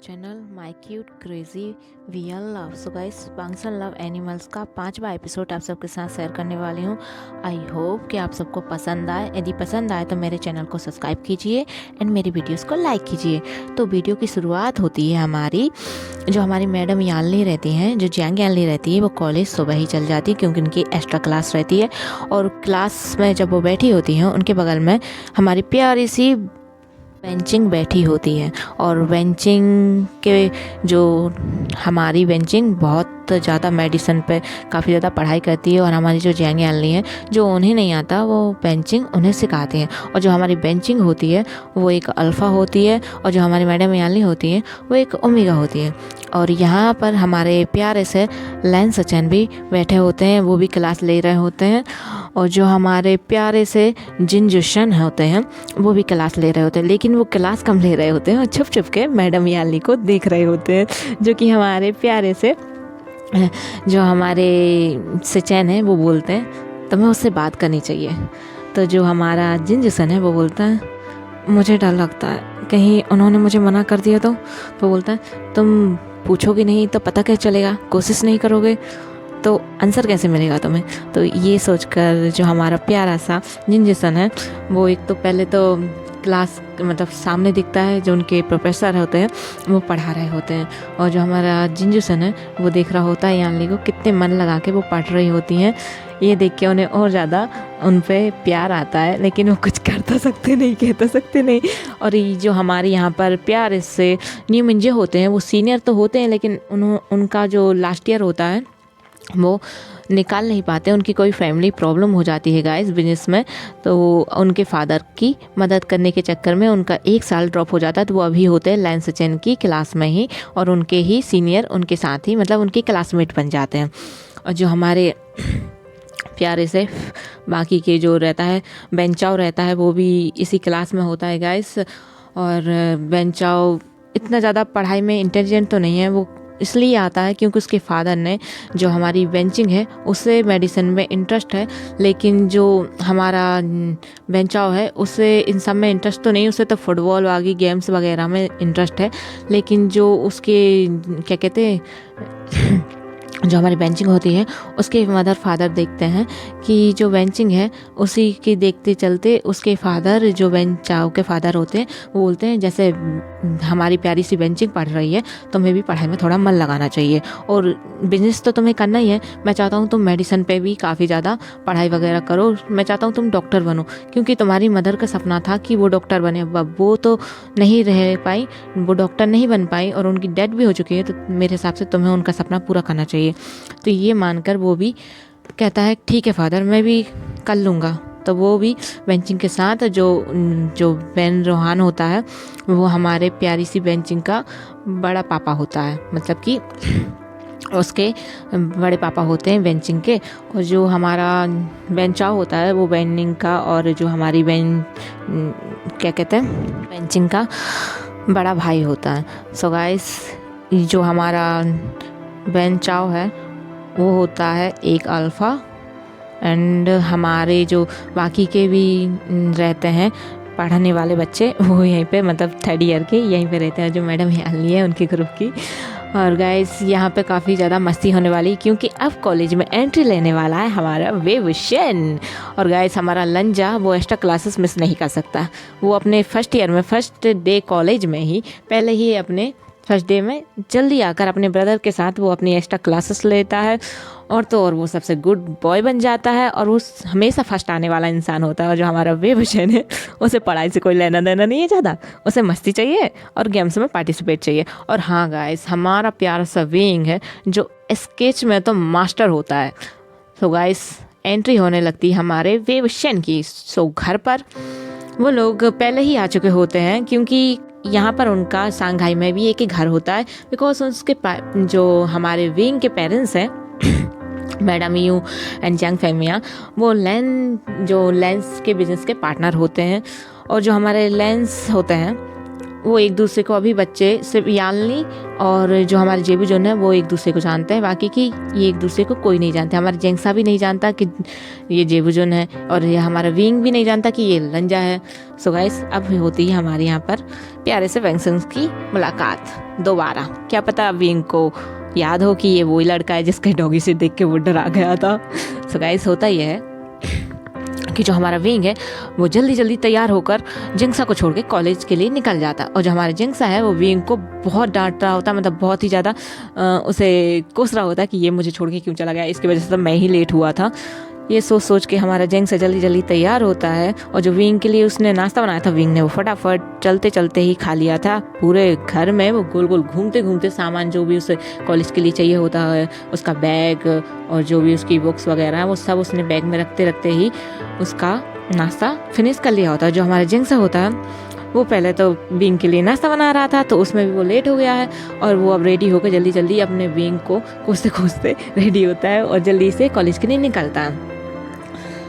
Channel my cute crazy V L love. So guys, function love animals का 5वां episode आप सबके साथ शेयर करने वाली हूँ। आई होप कि आप सबको पसंद आए। यदि पसंद आए तो मेरे चैनल को सब्सक्राइब कीजिए एंड मेरी वीडियोस को लाइक कीजिए। तो वीडियो की शुरुआत होती है हमारी मैडम यालनी रहती हैं, जो जियांग यालनी रहती है, वो कॉलेज सुबह ही चल जाती है क्योंकि उनकी एक्स्ट्रा क्लास रहती है। और क्लास में जब वो बैठी होती हैं, उनके बगल में हमारी प्यारी सी बेंचिंग बैठी होती है। और बेंचिंग के जो हमारी बेंचिंग बहुत ज़्यादा मेडिसिन पे काफ़ी ज़्यादा पढ़ाई करती है। और हमारी जो जियांग यालनी है, जो उन्हें नहीं आता वो बेंचिंग उन्हें सिखाते हैं। और जो हमारी बेंचिंग होती है वो एक अल्फ़ा होती है, और जो हमारी मैडम यालनी होती है वो एक ओमेगा होती है। और यहाँ पर हमारे प्यारे से लैन सचन भी बैठे होते हैं, वो भी क्लास ले रहे होते हैं। और जो हमारे प्यारे से जिनजुशन होते हैं, वो भी क्लास ले रहे होते हैं, लेकिन वो क्लास कम ले रहे होते हैं और छुप छुप के मैडम यालनी को देख रहे होते हैं। जो कि हमारे प्यारे से जो हमारे सचैन है वो बोलते हैं तुम्हें उससे बात करनी चाहिए। तो जो हमारा जिनजुसन है वो बोलता है मुझे डर लगता है कहीं उन्होंने मुझे मना कर दिया तो बोलता है तुम पूछोगे नहीं तो पता कैसे चलेगा, कोशिश नहीं करोगे तो आंसर कैसे मिलेगा तुम्हें। तो ये सोचकर जो हमारा प्यारा सा जिनजुसन है, वो एक तो पहले तो क्लास मतलब सामने दिखता है, जो उनके प्रोफेसर होते हैं वो पढ़ा रहे होते हैं। और जो हमारा जिनजुसन है वो देख रहा होता है यानली को कितने मन लगा के वो पढ़ रही होती हैं। ये देख के उन्हें और ज़्यादा उन पे प्यार आता है, लेकिन वो कुछ कर तो सकते नहीं, कह तो सकते नहीं। और ये जो हमारे यहाँ पर प्यार से न्यू मिंजे होते हैं, वो सीनियर तो होते हैं, लेकिन उनका जो लास्ट ईयर होता है वो निकाल नहीं पाते। उनकी कोई फैमिली प्रॉब्लम हो जाती है गाइस बिजनेस में, तो उनके फादर की मदद करने के चक्कर में उनका 1 साल ड्रॉप हो जाता है। तो वो अभी होते हैं लैन सचन की क्लास में ही, और उनके ही सीनियर उनके साथ ही मतलब उनके क्लासमेट बन जाते हैं। और जो हमारे प्यारे से बाकी के जो रहता है बेंचाओ रहता है, वो भी इसी क्लास में होता है गाइस। और बेंचाओ इतना ज़्यादा पढ़ाई में इंटेलिजेंट तो नहीं है, वो इसलिए आता है क्योंकि उसके फादर ने जो हमारी बेंचिंग है उसे मेडिसिन में इंटरेस्ट है, लेकिन जो हमारा बेंचाओ है उसे इन सब में इंटरेस्ट तो नहीं, उसे तो फुटबॉल वाली गेम्स वगैरह में इंटरेस्ट है। लेकिन जो उसके क्या कहते हैं जो हमारी बेंचिंग होती है, उसके मदर फादर देखते हैं कि जो बेंचिंग है उसी के देखते चलते उसके फादर जो बेंचाओ के फादर होते हैं वो बोलते हैं जैसे हमारी प्यारी सी बेंचिंग पढ़ रही है, तुम्हें भी पढ़ाई में थोड़ा मन लगाना चाहिए। और बिजनेस तो तुम्हें करना ही है, मैं चाहता हूँ तुम मेडिसिन पे भी काफ़ी ज़्यादा पढ़ाई वगैरह करो, मैं चाहता हूँ तुम डॉक्टर बनो, क्योंकि तुम्हारी मदर का सपना था कि वो डॉक्टर बने। अब वो तो नहीं रह पाई, वो डॉक्टर नहीं बन पाई और उनकी डेथ भी हो चुकी है, तो मेरे हिसाब से तुम्हें उनका सपना पूरा करना चाहिए। तो ये मानकर वो भी कहता है ठीक है फादर, मैं भी कर लूँगा। तो वो भी बेंचिंग के साथ जो बेन रोहान होता है वो हमारे प्यारी सी बेंचिंग का बड़ा पापा होता है, मतलब कि उसके बड़े पापा होते हैं बेंचिंग के। और जो हमारा बेंचाओ होता है वो बेंडिंग का, और जो हमारी क्या कहते हैं बेंचिंग का बड़ा भाई होता है। सो गाइस, जो हमारा बेंचाओ है वो होता है एक अल्फ़ा, एंड हमारे जो बाकी के भी रहते हैं पढ़ने वाले बच्चे, वो यहीं पे मतलब 3rd ईयर के यहीं पे रहते हैं, जो मैडम यालनी है उनके ग्रुप की। और गाइस, यहाँ पे काफ़ी ज़्यादा मस्ती होने वाली, क्योंकि अब कॉलेज में एंट्री लेने वाला है हमारा वेवशन। और गाइस, हमारा लंजा वो एक्स्ट्रा क्लासेस मिस नहीं कर सकता। वो अपने फर्स्ट ईयर में फर्स्ट डे कॉलेज में ही पहले ही अपने फर्स्ट डे में जल्दी आकर अपने ब्रदर के साथ वो अपनी एक्स्ट्रा क्लासेस लेता है, और तो और वो सबसे गुड बॉय बन जाता है, और वो हमेशा फर्स्ट आने वाला इंसान होता है। और जो हमारा वेवशन है उसे पढ़ाई से कोई लेना देना नहीं है ज़्यादा, उसे मस्ती चाहिए और गेम्स में पार्टिसिपेट चाहिए। और हाँ गाइस, हमारा प्यारा सा वेइंग है जो स्केच में तो मास्टर होता है। तो गाइस, एंट्री होने लगती है हमारे वेवशन की। सो घर पर वो लोग पहले ही आ चुके होते हैं, क्योंकि यहाँ पर उनका सांघाई में भी एक ही घर होता है, बिकॉज उसके जो हमारे विंग के पेरेंट्स हैं मैडम यू एंड जंग फेमिया, वो लेंस के बिजनेस के पार्टनर होते हैं। और जो हमारे लेंस होते हैं वो एक दूसरे को, अभी बच्चे सिर्फ यालनी और जो हमारे जेबू जोन है वो एक दूसरे को जानते हैं, बाकी की ये एक दूसरे को कोई नहीं जानते। हमारे जेंगसा भी नहीं जानता कि ये जेबू जोन है, और ये हमारा विंग भी नहीं जानता कि ये लंजा है। सो गाइस, अब होती है हमारे यहाँ पर प्यारे से वेंगसंस की मुलाकात दोबारा। क्या पता विंग को याद हो कि ये वही लड़का है जिसके डॉगी से देख के वो डरा गया था। सो गाइस, होता ही है कि जो हमारा विंग है वो जल्दी जल्दी तैयार होकर जिंगसा को छोड़ के कॉलेज के लिए निकल जाता है, और जो हमारा जिंगसा है वो विंग को बहुत डांट रहा होता है, मतलब बहुत ही ज़्यादा उसे कोस रहा होता है कि ये मुझे छोड़ के क्यों चला गया, इसकी वजह से तो मैं ही लेट हुआ था। ये सोच सोच के हमारा जिंगसा जल्दी जल्दी तैयार होता है, और जो विंग के लिए उसने नाश्ता बनाया था विंग ने वो फटाफट चलते चलते ही खा लिया था। पूरे घर में वो गोल गोल घूमते घूमते सामान जो भी उसे कॉलेज के लिए चाहिए होता है, उसका बैग और जो भी उसकी बुक्स वगैरह है वो सब उसने बैग में रखते रखते ही उसका नाश्ता फिनिश कर लिया होता है। जो हमारा जिंगसा होता है वो पहले तो विंग के लिए नाश्ता बना रहा था, तो उसमें भी वो लेट हो गया है, और वो अब रेडी होकर जल्दी जल्दी अपने विंग को कोसते कोसते रेडी होता है और जल्दी से कॉलेज के लिए निकलता है।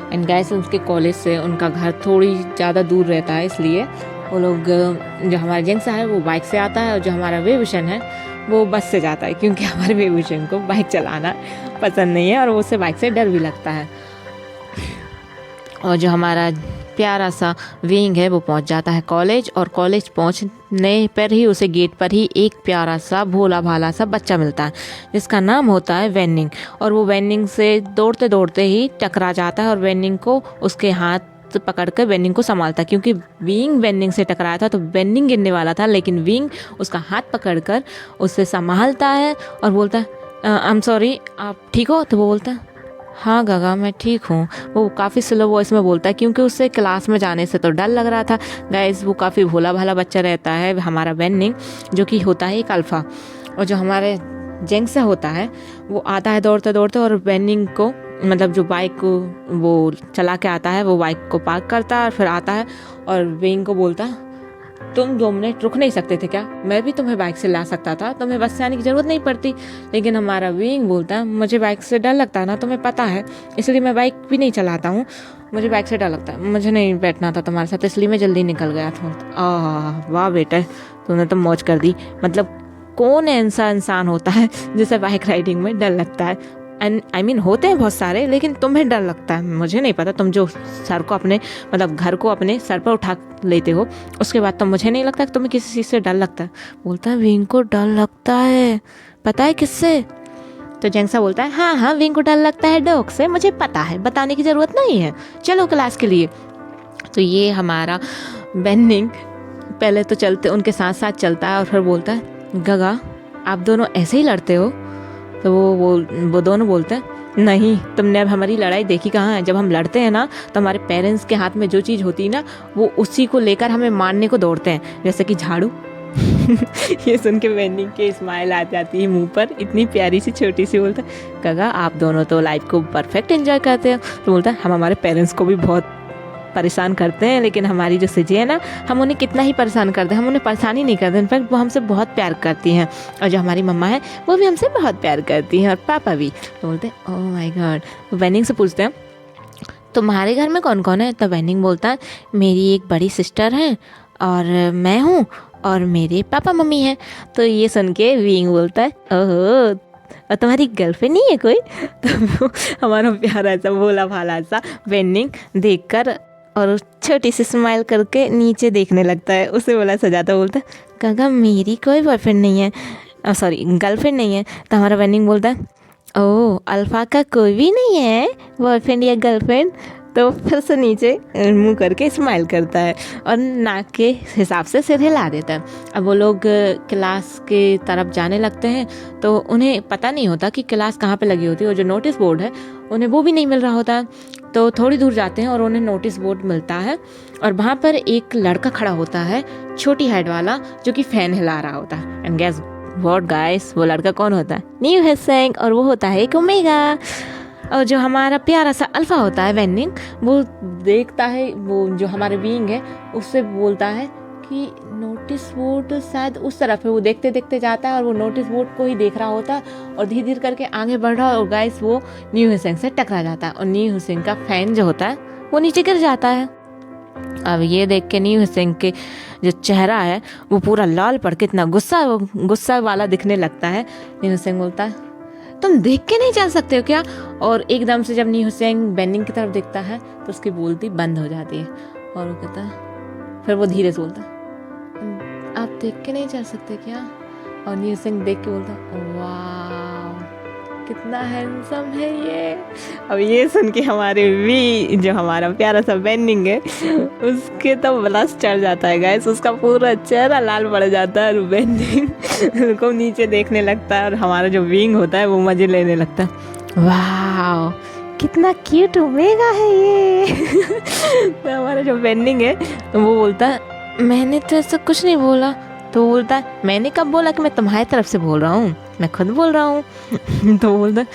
एंड गाइस, उसके कॉलेज से उनका घर थोड़ी ज़्यादा दूर रहता है, इसलिए वो लोग, जो हमारा जिंगसा है वो बाइक से आता है, और जो हमारा वेवूशन है वो बस से जाता है, क्योंकि हमारे वेवूशन को बाइक चलाना पसंद नहीं है और वो उसे बाइक से डर भी लगता है। और जो हमारा प्यारा सा विंग है वो पहुंच जाता है कॉलेज, और कॉलेज पहुंचने पर ही उसे गेट पर ही एक प्यारा सा भोला भाला सा बच्चा मिलता है जिसका नाम होता है वेनिंग। और वो वेनिंग से दौड़ते दौड़ते ही टकरा जाता है, और वेनिंग को उसके हाथ पकड़कर वेनिंग को संभालता है, क्योंकि विंग वेनिंग से टकराया था तो वेनिंग गिरने वाला था, लेकिन विंग उसका हाथ पकड़कर उसे संभालता है और बोलता है आई एम सॉरी, आप ठीक हो? तो वो बोलता है हाँ गागा, मैं ठीक हूँ। वो काफ़ी स्लो वॉइस में बोलता है, क्योंकि उससे क्लास में जाने से तो डर लग रहा था। गाइस, वो काफ़ी भोला भाला बच्चा रहता है हमारा वेनिंग, जो कि होता है एक अल्फ़ा। और जो हमारे जिंगसा होता है वो आता है दौड़ते दौड़ते, और वेनिंग को, मतलब जो बाइक को वो चला के आता है, वो बाइक को पार्क करता है और फिर आता है और विंग को बोलता है तुम 2 मिनट रुक नहीं सकते थे क्या? मैं भी तुम्हें बाइक से ला सकता था, तुम्हें बस से आने की ज़रूरत नहीं पड़ती। लेकिन हमारा विंग बोलता है मुझे बाइक से डर लगता है ना, तुम्हें पता है, इसलिए मैं बाइक भी नहीं चलाता हूँ, मुझे बाइक से डर लगता है, मुझे नहीं बैठना था तुम्हारे साथ, इसलिए मैं जल्दी निकल गया था। वाह बेटा, तूने तो मौज कर दी। मतलब कौन ऐसा इंसान होता है जिसे बाइक राइडिंग में डर लगता है? एंड आई मीन होते हैं बहुत सारे, लेकिन तुम्हें डर लगता है, मुझे नहीं पता। तुम जो सर को अपने, मतलब घर को अपने सर पर उठा लेते हो, उसके बाद तो मुझे नहीं लगता कि तुम्हें किसी चीज़ से डर लगता है। बोलता है विंग को डर लगता है, पता है किससे? तो जिंगसा बोलता है हाँ हाँ, विंग को डर लगता है डॉग से, मुझे पता है, बताने की ज़रूरत नहीं है, चलो क्लास के लिए। तो ये हमारा वेनिंग पहले तो चलते उनके साथ साथ चलता है, और फिर बोलता है गगा, आप दोनों ऐसे ही लड़ते हो? तो वो दोनों बोलते हैं नहीं, तुमने अब हमारी लड़ाई देखी कहाँ है? जब हम लड़ते हैं ना तो हमारे पेरेंट्स के हाथ में जो चीज़ होती है ना, वो उसी को लेकर हमें मारने को दौड़ते हैं, जैसे कि झाड़ू। ये सुन के वेनिंग के स्माइल आ जाती है मुंह पर, इतनी प्यारी सी छोटी सी। बोलता है काका, आप दोनों तो लाइफ को परफेक्ट एंजॉय करते हो। तो बोलता है हम हमारे पेरेंट्स को भी बहुत परेशान करते हैं, लेकिन हमारी जो सिजी है ना, हम उन्हें कितना ही परेशान करते हैं, हम उन्हें परेशान ही नहीं करते, इनफैक्ट वो हमसे बहुत प्यार करती हैं। और जो हमारी मम्मा है वो भी हमसे बहुत प्यार करती हैं, और पापा भी। तो बोलते हैं ओह माय गॉड। वेनिंग से पूछते हैं तुम्हारे घर में कौन कौन है? तो वेनिंग बोलता है मेरी एक बड़ी सिस्टर है, और मैं हूँ, और मेरे पापा मम्मी हैं। तो ये सुन के विंग बोलता है ओहो, और तुम्हारी गर्लफ्रेंड नहीं है कोई? तो हमारा प्यारा सा भोला भाला सा वेनिंग देखकर और छोटी सी स्माइल करके नीचे देखने लगता है। उसे बोला सजाता, बोलता है काका मेरी कोई बॉयफ्रेंड नहीं है, सॉरी गर्लफ्रेंड नहीं है। तो हमारा वेनिंग बोलता है ओह, अल्फा का कोई भी नहीं है बॉयफ्रेंड या गर्लफ्रेंड? तो फिर से नीचे मुंह करके स्माइल करता है और नाक के हिसाब से सिर हिला देता है। अब वो लोग क्लास के तरफ जाने लगते हैं, तो उन्हें पता नहीं होता कि क्लास कहाँ पे लगी होती है, और जो नोटिस बोर्ड है उन्हें वो भी नहीं मिल रहा होता है। तो थोड़ी दूर जाते हैं और उन्हें नोटिस बोर्ड मिलता है, और वहाँ पर एक लड़का खड़ा होता है, छोटी हाइट वाला, जो कि फ़ैन हिला रहा होता है। एंड गेस व्हाट गाइस, वो लड़का कौन होता है? न्यू हिसेंग, और वो होता है एक ओमेगा। और जो हमारा प्यारा सा अल्फ़ा होता है वेनिंग, वो देखता है, वो जो हमारे विंग है उससे बोलता है कि नोटिस बोर्ड शायद उस तरफ है। वो देखते देखते जाता है और वो नोटिस बोर्ड को ही देख रहा होता है और धीरे धीरे करके आगे बढ़ रहा है, और गाइस वो न्यू हिसेंग से टकरा जाता है, और न्यू हिसेंग का फैन जो होता है वो नीचे गिर जाता है। अब ये देख के न्यू सिंह के जो चेहरा है वो पूरा लाल पड़ के इतना गुस्सा वाला दिखने लगता है। न्यू सिंह बोलता है तुम देख के नहीं चल सकते हो क्या? और एकदम से जब न्यू सिंह बेनिंग की तरफ देखता है तो उसकी बोलती बंद हो जाती है और वो कहता है, फिर वो धीरे से बोलता है आप देख के नहीं चल सकते क्या? और न्यू सिंह देख के बोलता वाह कितना हैंडसम है ये। अब ये सुन के हमारे वी जो हमारा प्यारा सा बेनिंग है उसके तो ब्लश चढ़ जाता है गाइस, उसका पूरा चेहरा लाल पड़ जाता है और बेनिंग को नीचे देखने लगता है और हमारा जो विंग होता है वो मजे लेने लगता है। वाह कितना क्यूट ओमेगा है ये। तो हमारा जो बेनिंग है वो बोलता है मैंने तो ऐसा कुछ नहीं बोला। तो बोलता है मैंने कब बोला कि मैं तुम्हारी तरफ से बोल रहा हूँ, मैं खुद बोल रहा हूँ। तो बोलता है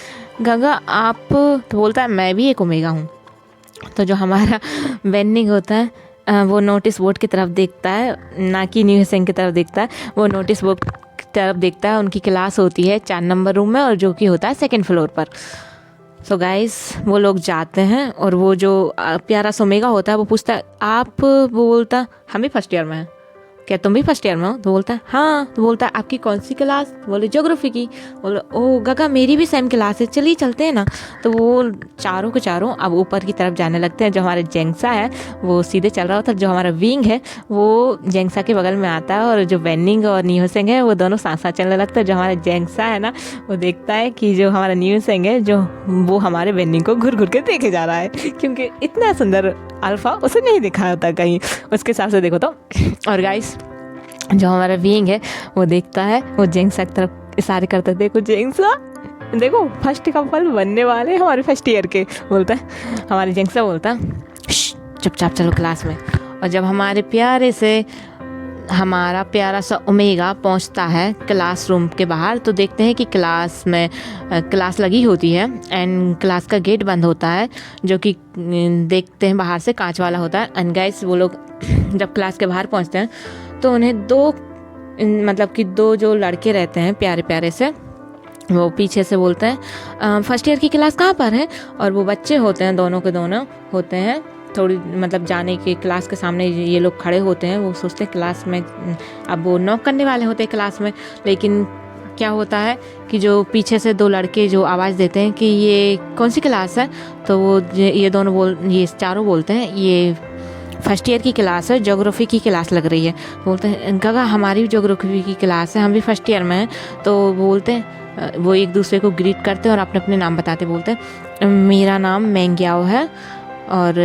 गंगा आप, तो बोलता है मैं भी एक ओमेगा हूँ। तो जो हमारा बेनिंग होता है वो नोटिस बोर्ड की तरफ देखता है, ना कि न्यू सिंह की तरफ देखता है, वो नोटिस बोर्ड की तरफ देखता है। उनकी क्लास होती है 4 नंबर रूम में और जो कि होता है 2nd फ्लोर पर। सो गाइस वो लोग जाते हैं और वो जो प्यारा सा ओमेगा होता है वो पूछता है आप, वो बोलता हम भी फर्स्ट ईयर में हैं, क्या तुम भी फर्स्ट ईयर में हो? तो बोलता है हाँ। तो बोलता है आपकी कौन सी क्लास? बोले ज्योग्राफी की। बोले ओ गगा मेरी भी सेम क्लास है, चलिए चलते हैं ना। तो वो चारों के चारों अब ऊपर की तरफ जाने लगते हैं। जो हमारा जेंगसा है वो सीधे चल रहा होता है, जो हमारा विंग है वो जेंगसा के बगल में आता है और जो बेनिंग और न्यू सिंह है वो दोनों साथ साथ चलने लगता है। जो हमारा जेंगसा है ना वो देखता है कि जो हमारा न्यू सिंह है जो वो हमारे बेनिंग को घुर घुर के देखे जा रहा है, क्योंकि इतना सुंदर अल्फा उसे नहीं दिखा होता कहीं, उसके हिसाब से देखो तो। और गाइस जो हमारा विंग है वो देखता है, वो जेंगसा की तरफ इशारे करता है, देखो जेंगसा देखो फर्स्ट कपल बनने वाले हमारे फर्स्ट ईयर के। बोलता है हमारे जेंगसा बोलता है चुपचाप चलो क्लास में। और जब हमारे प्यारे से हमारा प्यारा सा ओमेगा पहुंचता है क्लासरूम के बाहर तो देखते हैं कि क्लास में क्लास लगी होती है एंड क्लास का गेट बंद होता है, जो कि देखते हैं बाहर से कांच वाला होता है। एंड गाइस वो लोग जब क्लास के बाहर पहुंचते हैं तो उन्हें दो जो लड़के रहते हैं प्यारे प्यारे से, वो पीछे से बोलते हैं फर्स्ट ईयर की क्लास कहाँ पर है? और वो बच्चे होते हैं, दोनों के दोनों होते हैं थोड़ी जाने के क्लास के सामने ये लोग खड़े होते हैं। वो सोचते हैं क्लास में, अब वो नॉक करने वाले होते हैं क्लास में, लेकिन क्या होता है कि जो पीछे से 2 लड़के जो आवाज़ देते हैं कि ये कौन सी क्लास है, तो वो ये चारों बोलते हैं ये फर्स्ट ईयर की क्लास है, ज्योग्राफी की क्लास लग रही है। बोलते हैं गगा हमारी भी ज्योग्राफी की क्लास है, हम भी फर्स्ट ईयर में हैं। तो बोलते हैं वो एक दूसरे को ग्रीट करते हैं और अपने अपने नाम बताते, बोलते हैं मेरा नाम मेंग्याओ है। और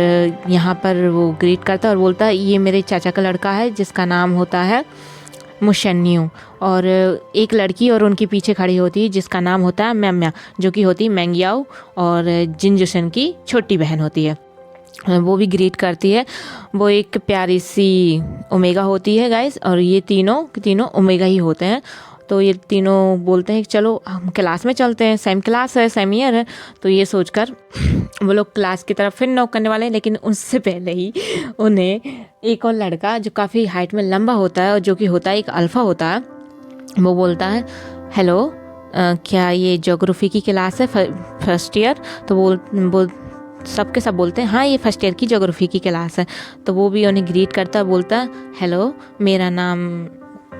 यहाँ पर वो ग्रीट करता है और बोलता है ये मेरे चाचा का लड़का है जिसका नाम होता है मुशन्यू। और एक लड़की और उनके पीछे खड़ी होती है जिसका नाम होता है म्याम्या, जो कि होती है मेंग्याओ और जिनजुशन की छोटी बहन होती है। वो भी ग्रीट करती है। वो एक प्यारी सी ओमेगा होती है गाइस, और ये तीनों ओमेगा ही होते हैं। तो ये तीनों बोलते हैं कि चलो हम क्लास में चलते हैं, सेम क्लास है, सेम ईयर है। तो ये सोचकर वो लोग क्लास की तरफ फिर नॉक करने वाले हैं, लेकिन उससे पहले ही उन्हें एक और लड़का जो काफ़ी हाइट में लंबा होता है और जो कि होता है एक अल्फ़ा होता है, वो बोलता है हेलो क्या ये ज्योग्राफी की क्लास है फर्स्ट ईयर? तो सबके सब बोलते हैं हाँ ये फर्स्ट ईयर की ज्योग्राफी की क्लास है। तो वो भी उन्हें ग्रीट करता है, बोलता है हेलो मेरा नाम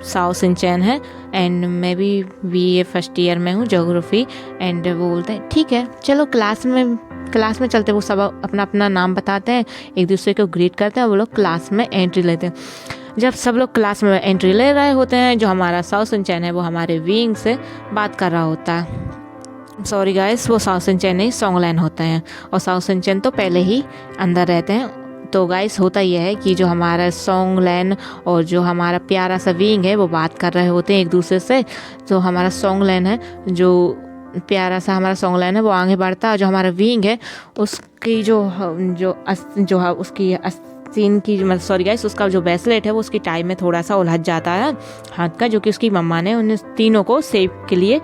साओ सिंचैन है एंड मैं भी BA फर्स्ट ईयर में हूँ ज्योग्राफी। एंड वो बोलते हैं ठीक है चलो क्लास में चलते। वो सब अपना अपना नाम बताते हैं, एक दूसरे को ग्रीट करते हैं, वो लोग क्लास में एंट्री लेते हैं। जब सब लोग क्लास में एंट्री ले रहे होते हैं, जो हमारा साओ सिंचैन है वो हमारे विंग से बात कर रहा होता है। सॉरी गाइस, वो साओ सिंचैन नहीं सोंगलैन होते हैं, और साओ सिंचैन तो पहले ही अंदर रहते हैं। तो गाइस होता यह है कि जो हमारा सोंगलैन और जो हमारा प्यारा सा विंग है वो बात कर रहे होते हैं एक दूसरे से। जो हमारा सोंगलैन है, जो प्यारा सा हमारा सोंगलैन है, वो आगे बढ़ता है। जो हमारा विंग है उसकी उसकी आस्तीन की सॉरी गाइस, उसका जो ब्रेसलेट है वो उसकी टाई में थोड़ा सा उलझ जाता है हाथ का, जो कि उसकी मम्मा ने उन तीनों को सेफ के लिए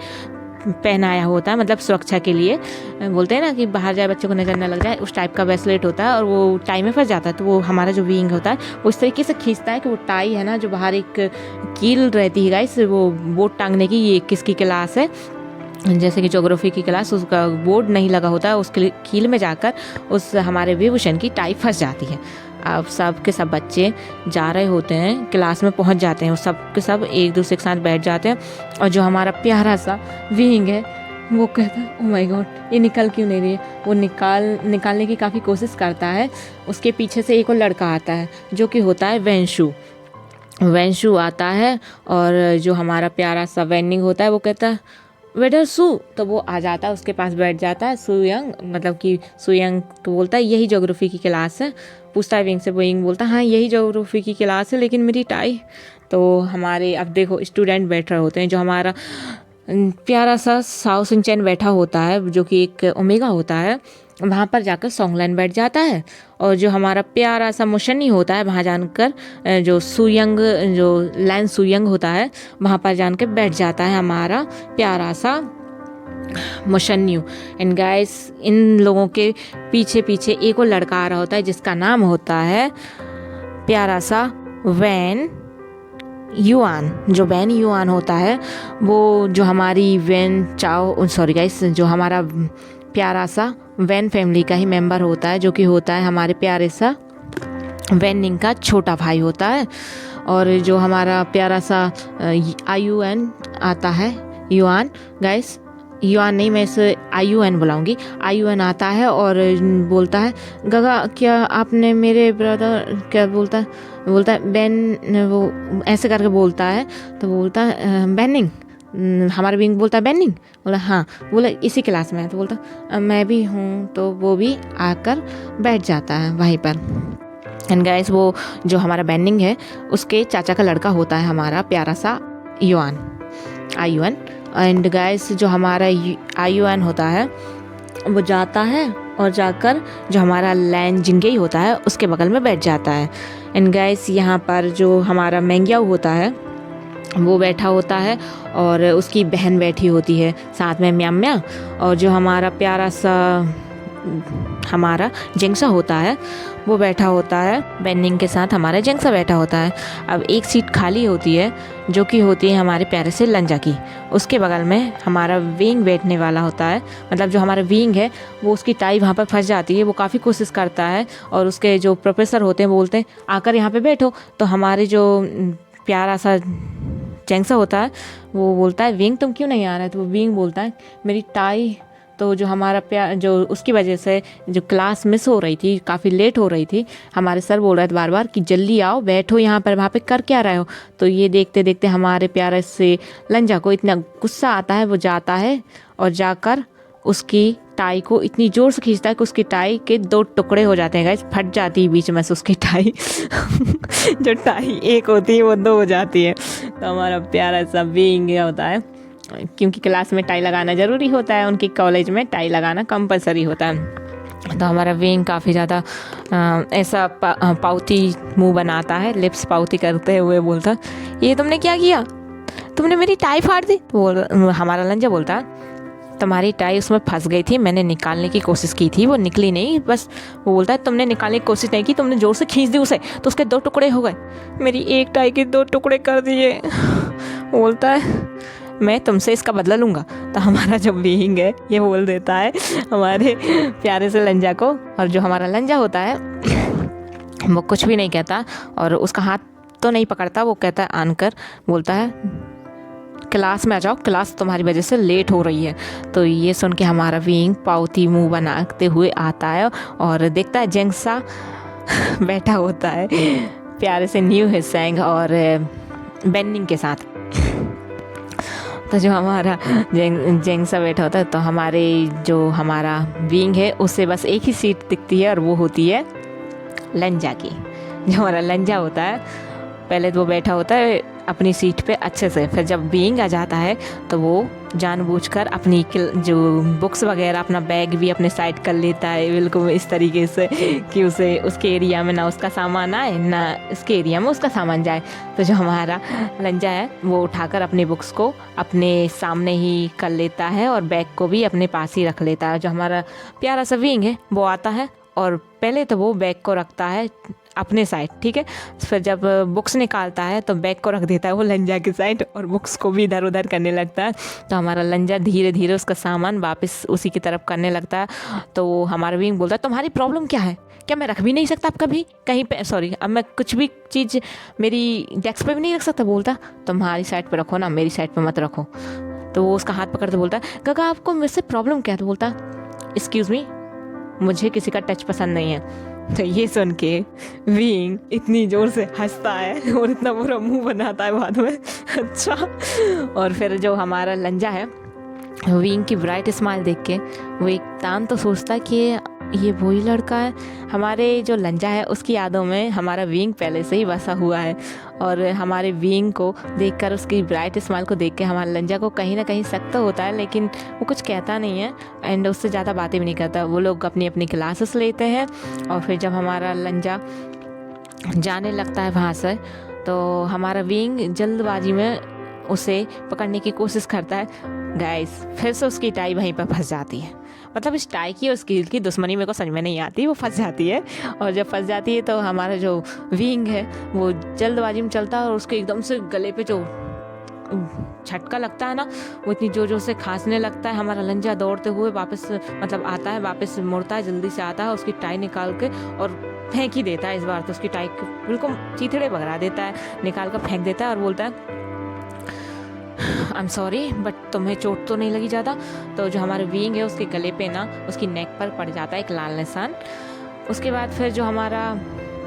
पहनाया होता है, मतलब सुरक्षा के लिए। बोलते हैं ना कि बाहर जाए बच्चों को नजर न लग जाए, उस टाइप का ब्रेसलेट होता है और वो टाई में फंस जाता है। तो वो हमारा जो विंग होता है वो इस तरीके से खींचता है कि वो टाई है ना, जो बाहर एक कील रहती है गाइस, वो बोट टांगने की, ये किसकी क्लास है जैसे कि ज्योग्राफी की क्लास, उसका बोर्ड नहीं लगा होता है, उसके कील में जाकर उस हमारे विभूषण की टाई फंस जाती है। अब सब के सब बच्चे जा रहे होते हैं, क्लास में पहुंच जाते हैं, वो सब के सब एक दूसरे के साथ बैठ जाते हैं, और जो हमारा प्यारा सा विंग है वो कहता है ओ माय गॉड ये निकल क्यों नहीं रही है। वो निकालने की काफ़ी कोशिश करता है। उसके पीछे से एक और लड़का आता है जो कि होता है वेंशु आता है, और जो हमारा प्यारा सा वेनिंग होता है वो कहता है वेडर सू, तो वो आ जाता है, उसके पास बैठ जाता है। सुयंग मतलब कि सुयंग तो बोलता है यही ज्योग्राफी की क्लास है। पूछता है विंग से, विंग बोलता है हाँ यही ज्योग्राफी की क्लास है, लेकिन मेरी टाई। तो हमारे अब देखो स्टूडेंट बैठ रहे होते हैं, जो हमारा प्यारा सा साओ सिंचन बैठा होता है जो कि एक ओमेगा होता है, वहाँ पर जाकर सॉन्गलैन बैठ जाता है। और जो हमारा प्यारा सा मुशन्नी होता है वहाँ जानकर जो लैन सुयंग होता है वहाँ पर जान के बैठ जाता है हमारा प्यारा सा मुशन्यू। एंड गाइस इन लोगों के पीछे पीछे एक और लड़का आ रहा होता है जिसका नाम होता है प्यारा सा वैन युआन। जो वैन युआन होता है वो जो हमारी जो हमारा प्यारा सा वैन फैमिली का ही मेंबर होता है, जो कि होता है हमारे प्यारे सा वैनिंग का छोटा भाई होता है। और जो हमारा प्यारा सा आयुएन आता है, युआन गाइस, युआन नहीं मैं इसे आयुएन बुलाऊंगी। आयुएन आता है और बोलता है गगा क्या आपने मेरे ब्रदर, क्या बोलता है बेन, वो ऐसे करके बोलता है। तो बोलता है बेनिंग, हमारा विंग बोलता है बेनिंग, बोला हाँ, बोला इसी क्लास में है। तो बोलता मैं भी हूँ, तो वो भी आकर बैठ जाता है वहीं पर। एंड गाइस वो जो हमारा बेनिंग है उसके चाचा का लड़का होता है हमारा प्यारा सा आयुएन। एंड गाइस जो हमारा आयुएन होता है वो जाता है और जाकर जो हमारा लैन जिंगेई होता है उसके बगल में बैठ जाता है। एंड गाइस यहाँ पर जो हमारा मेंग्याओ होता है वो बैठा होता है, और उसकी बहन बैठी होती है साथ में म्याम्या। और जो हमारा प्यारा सा हमारा जेंगसा होता है वो बैठा होता है बेनिंग के साथ, हमारा जेंगसा बैठा होता है। अब एक सीट खाली होती है जो कि होती है हमारे प्यारे से लंजा की, उसके बगल में हमारा विंग बैठने वाला होता है। मतलब जो हमारा विंग है वो उसकी टाई वहाँ पर फंस जाती है, वो काफ़ी कोशिश करता है, और उसके जो प्रोफेसर होते हैं वो बोलते हैं आकर यहाँ पे बैठो। तो हमारे जो प्यारा सा जेंगसा होता है वो बोलता है विंग तुम क्यों नहीं आ रहा है। तो वो विंग बोलता है मेरी टाई, तो जो हमारा जो उसकी वजह से जो क्लास मिस हो रही थी, काफ़ी लेट हो रही थी, हमारे सर बोल रहे थे बार बार कि जल्दी आओ बैठो यहाँ पर, वहाँ पे कर क्या रहे हो। तो ये देखते देखते हमारे प्यारे से लंजा को इतना गुस्सा आता है, वो जाता है और जाकर उसकी टाई को इतनी ज़ोर से खींचता है कि उसकी टाई के 2 टुकड़े हो जाते हैं गाइस, फट जाती है बीच में से उसकी टाई जो टाई एक होती है वो 2 हो जाती है। तो हमारा प्यारा सा विंग होता है, क्योंकि क्लास में टाई लगाना ज़रूरी होता है, उनके कॉलेज में टाई लगाना कंपलसरी होता है। तो हमारा विंग काफ़ी ज़्यादा ऐसा पाउती मुंह बनाता है, लिप्स पाउती करते हुए बोलता ये तुमने क्या किया, तुमने मेरी टाई फाड़ दी। तो हमारा लंजा बोलता तुम्हारी टाई उसमें फंस गई थी, मैंने निकालने की कोशिश की थी, वो निकली नहीं। बस वो बोलता है तुमने निकालने की कोशिश नहीं की, तुमने ज़ोर से खींच दी उसे, तो उसके 2 टुकड़े हो गए, मेरी एक टाई के 2 टुकड़े कर दिए। बोलता है मैं तुमसे इसका बदला लूँगा। तो हमारा जो विंग है ये बोल देता है हमारे प्यारे से लंजा को, और जो हमारा लंजा होता है वो कुछ भी नहीं कहता, और उसका हाथ तो नहीं पकड़ता, वो कहता है आनकर बोलता है क्लास में आ जाओ, क्लास तुम्हारी वजह से लेट हो रही है। तो ये सुन के हमारा विंग पाउती मुंह बनाते हुए आता है और देखता है जेंगसा बैठा होता है प्यारे से न्यू हिसेंग और बेनिंग के साथ। तो जो हमारा जेंगसा बैठा होता है, तो हमारा विंग है उससे बस एक ही सीट दिखती है, और वो होती है लंजा की। जो हमारा लंजा होता है पहले तो वो बैठा होता है अपनी सीट पे अच्छे से, फिर जब विंग आ जाता है तो वो जानबूझकर अपनी जो बुक्स वगैरह, अपना बैग भी अपने साइड कर लेता है, बिल्कुल इस तरीके से कि उसे उसके एरिया में ना उसका सामान आए ना इसके एरिया में उसका सामान जाए। तो जो हमारा लंजा है वो उठाकर अपनी बुक्स को अपने सामने ही कर लेता है और बैग को भी अपने पास ही रख लेता है। जो हमारा प्यारा सा विंग है वो आता है और पहले तो वो बैग को रखता है अपने साइड, ठीक है। फिर जब बुक्स निकालता है तो बैग को रख देता है वो लंजा की साइड और बुक्स को भी इधर उधर करने लगता है। तो हमारा लंजा धीरे धीरे उसका सामान वापस उसी की तरफ करने लगता है। तो हमारा विंग बोलता है तुम्हारी प्रॉब्लम क्या है, क्या मैं रख भी नहीं सकता अब कभी कहीं पे, सॉरी अब मैं कुछ भी चीज़ मेरी डेस्क पे भी नहीं रख सकता। बोलता तुम्हारी साइड पे रखो ना, मेरी साइड पे मत रखो। तो वो उसका हाथ पकड़ते बोलता काका आपको मुझसे प्रॉब्लम क्या है। तो बोलता एक्सक्यूज़ मी, मुझे किसी का टच पसंद नहीं है। तो ये सुन के विंग इतनी ज़ोर से हंसता है और इतना बुरा मुंह बनाता है बाद में। अच्छा। और फिर जो हमारा लंजा है विंग की ब्राइट स्माइल देख के वो एकदम तो सोचता है कि ये वही लड़का है। हमारे जो लंजा है उसकी यादों में हमारा विंग पहले से ही बसा हुआ है और हमारे विंग को देखकर, उसकी ब्राइट स्माइल को देख के हमारे लंजा को कहीं ना कहीं शक तो होता है, लेकिन वो कुछ कहता नहीं है एंड उससे ज़्यादा बातें भी नहीं करता। वो लोग अपनी अपनी क्लासेस लेते हैं और फिर जब हमारा लंजा जाने लगता है वहाँ से तो हमारा विंग जल्दबाजी में उसे पकड़ने की कोशिश करता है। गाइस फिर से उसकी टाई वहीं पर फंस जाती है। मतलब इस टाई की और स्कील की दुश्मनी मेरे को समझ में नहीं आती, वो फंस जाती है। और जब फंस जाती है तो हमारा जो विंग है वो जल्दबाजी में चलता है और उसके एकदम से गले पे जो झटका लगता है ना, वो इतनी जोर जोर से खांसने लगता है। हमारा लंजा दौड़ते हुए वापस मतलब आता है, वापस मुड़ता है, जल्दी से आता है, उसकी टाई निकाल के और फेंक ही देता है। इस बार तो उसकी टाई को बिल्कुल चीथड़े पकड़ा देता है, निकाल कर फेंक देता है और बोलता है आई एम सॉरी बट तुम्हें चोट तो नहीं लगी ज़्यादा। तो जो हमारे विंग है उसके गले पे ना उसकी नेक पर पड़ जाता है एक लाल निशान। उसके बाद फिर जो हमारा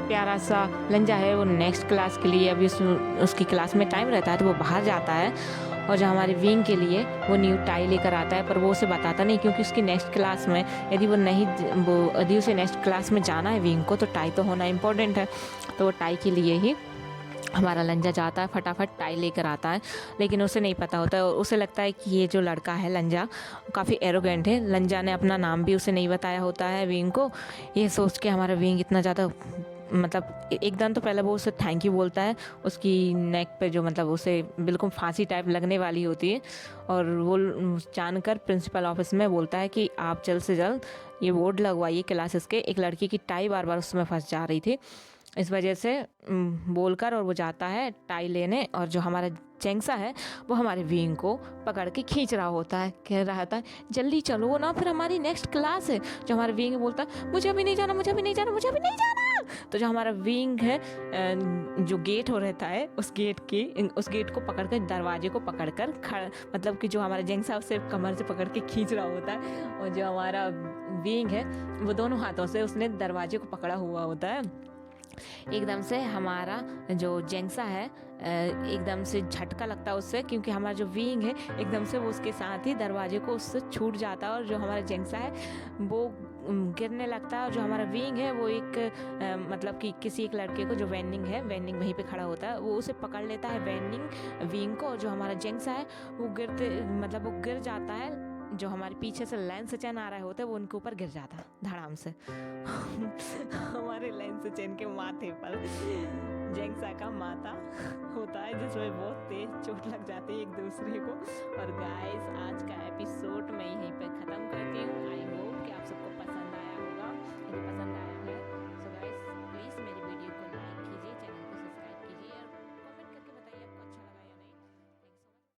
प्यारा सा लंजा है वो नेक्स्ट क्लास के लिए, अभी उसकी क्लास में टाइम रहता है तो वो बाहर जाता है और जो हमारे विंग के लिए वो न्यू टाई लेकर आता है। पर वो उसे बताता नहीं क्योंकि उसकी नेक्स्ट क्लास में यदि उसे नेक्स्ट क्लास में जाना है विंग को तो टाई तो होना इम्पोर्टेंट है। तो वो टाई के लिए ही हमारा लंजा जाता है, फटाफट टाई लेकर आता है। लेकिन उसे नहीं पता होता है और उसे लगता है कि ये जो लड़का है लंजा काफ़ी एरोगेंट है। लंजा ने अपना नाम भी उसे नहीं बताया होता है विंग को। ये सोच के हमारा विंग इतना ज़्यादा मतलब एकदम तो पहले वो उसे थैंक यू बोलता है, उसकी नेक पे जो मतलब उसे बिल्कुल फांसी टाइप लगने वाली होती है। और वो जानकर प्रिंसिपल ऑफिस में बोलता है कि आप जल्द से जल्द ये बोर्ड लगवाइए क्लासेस के, एक लड़की की टाई बार बार उसमें फंस जा रही थी। इस वजह से बोलकर और वो जाता है टाई लेने और जो हमारा जेंगसा है वो हमारे विंग को पकड़ के खींच रहा होता है, कह रहा था जल्दी चलो ना फिर हमारी नेक्स्ट क्लास है। जो हमारा विंग बोलता है मुझे अभी नहीं जाना, मुझे अभी नहीं जाना, मुझे अभी नहीं जाना। तो जो हमारा विंग है जो गेट हो रहता है उस गेट को पकड़ कर, दरवाजे को पकड़ कर मतलब कि जो हमारा जेंगसा उसे कमर से पकड़ के खींच रहा होता है और जो हमारा विंग है वो दोनों हाथों से उसने दरवाजे को पकड़ा हुआ होता है। एकदम से हमारा जो जेंगसा है एकदम से झटका लगता है उससे, क्योंकि हमारा जो विंग है एकदम से वो उसके साथ ही दरवाजे को उससे छूट जाता है और जो हमारा जेंगसा है वो गिरने लगता है। और जो हमारा विंग है वो एक मतलब कि किसी एक लड़के को, जो वेनिंग वहीं पे खड़ा होता है, वो उसे पकड़ लेता है विंग को। और जो हमारा जेंगसा है वो वो गिर जाता है। जो हमारे पीछे से लेंस चैन आ रहा होता है वो उनके ऊपर गिर जाता धड़ाम से। हमारे लेंस चैन के माथे पर जेंगसा का माथा होता है जिसमें बहुत तेज चोट लग जाती है एक दूसरे को। और गाइस आज का